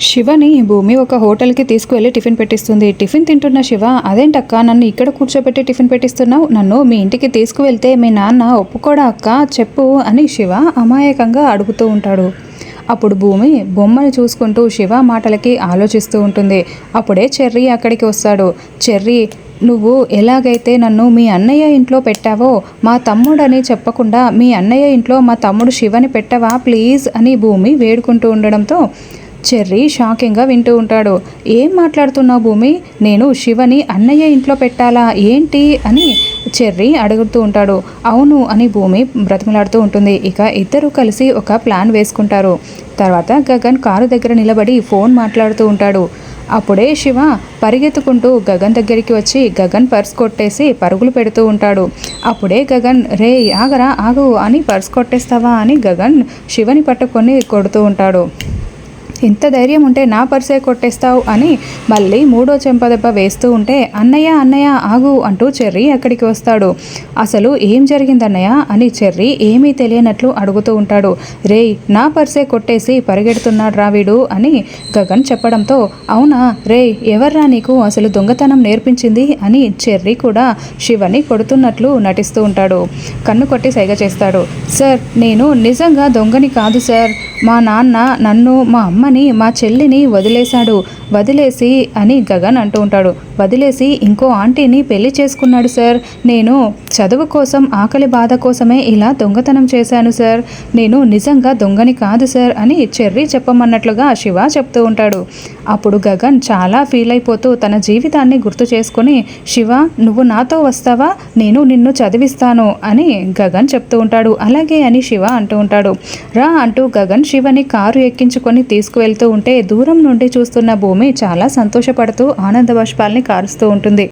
శివని భూమి ఒక హోటల్కి తీసుకువెళ్ళి టిఫిన్ పెట్టిస్తుంది. టిఫిన్ తింటున్న శివ, అదేంటక్క నన్ను ఇక్కడ కూర్చోబెట్టి టిఫిన్ పెట్టిస్తున్నావు, నన్ను మీ ఇంటికి తీసుకువెళ్తే మీ నాన్న ఒప్పుకోడా అక్క, చెప్పు అని శివ అమాయకంగా అడుగుతూ ఉంటాడు. అప్పుడు భూమి బొమ్మను చూసుకుంటూ శివ మాటలకి ఆలోచిస్తూ ఉంటుంది. అప్పుడే చెర్రీ అక్కడికి వస్తాడు. చెర్రీ, నువ్వు ఎలాగైతే నన్ను మీ అన్నయ్య ఇంట్లో పెట్టావో, మా తమ్ముడని చెప్పకుండా మీ అన్నయ్య ఇంట్లో మా తమ్ముడు శివని పెట్టవా ప్లీజ్ అని భూమి వేడుకుంటూ ఉండడంతో చెర్రీ షాకింగ్గా వింటూ ఉంటాడు. ఏం మాట్లాడుతున్నావు భూమి, నేను శివని అన్నయ్య ఇంట్లో పెట్టాలా ఏంటి అని చెర్రీ అడుగుతూ ఉంటాడు. అవును అని భూమి బ్రతిమలాడుతూ ఉంటుంది. ఇక ఇద్దరు కలిసి ఒక ప్లాన్ వేసుకుంటారు. తర్వాత గగన్ కారు దగ్గర నిలబడి ఫోన్ మాట్లాడుతూ ఉంటాడు. అప్పుడే శివ పరిగెత్తుకుంటూ గగన్ దగ్గరికి వచ్చి గగన్ పర్స్ కొట్టేసి పరుగులు పెడుతూ ఉంటాడు. అప్పుడే గగన్, రే ఆగరా ఆగు అని పర్స్ కొట్టేస్తావా అని గగన్ శివని పట్టుకొని కొడుతూ ఉంటాడు. ఇంత ధైర్యం ఉంటే నా పర్సే కొట్టేస్తావు అని మళ్ళీ మూడో చెంపదెబ్బ వేస్తూ ఉంటే, అన్నయ్య అన్నయ్య ఆగు అంటూ చెర్రీ అక్కడికి వస్తాడు. అసలు ఏం జరిగిందన్నయ్య అని చెర్రీ ఏమీ తెలియనట్లు అడుగుతూ ఉంటాడు. రేయ్, నా పర్సే కొట్టేసి పరిగెడుతున్నాడు రా వీడు అని గగన్ చెప్పడంతో, అవునా రేయ్, ఎవర్రా నీకు అసలు దొంగతనం నేర్పించింది అని చెర్రీ కూడా శివని కొడుతున్నట్లు నటిస్తూ ఉంటాడు. కన్ను కొట్టి సైగ చేస్తాడు. సార్, నేను నిజంగా దొంగని కాదు సార్, మా నాన్న నన్ను, మా అమ్మని, మా చెల్లిని వదిలేశాడు. వదిలేసి అని గగన్ అంటూ ఉంటాడు. వదిలేసి ఇంకో ఆంటీని పెళ్లి చేసుకున్నాడు సార్. నేను చదువు కోసం, ఆకలి బాధ కోసమే ఇలా దొంగతనం చేశాను సార్. నేను నిజంగా దొంగని కాదు సార్ అని చెర్రీ చెప్పమన్నట్లుగా శివ చెప్తూ ఉంటాడు. అప్పుడు గగన్ చాలా ఫీల్ అయిపోతూ తన జీవితాన్ని గుర్తు చేసుకుని, శివ నువ్వు నాతో వస్తావా, నేను నిన్ను చదివిస్తాను అని గగన్ చెప్తూ ఉంటాడు. అలాగే అని శివ అంటూ ఉంటాడు. రా అంటూ గగన్ శివని కారు ఎక్కించుకొని తీసుకువెళ్తూ ఉంటే దూరం నుండి చూస్తున్న భూమి చాలా సంతోషపడుతూ ఆనంద బాష్పాల్ని కారుస్తూ ఉంటుంది.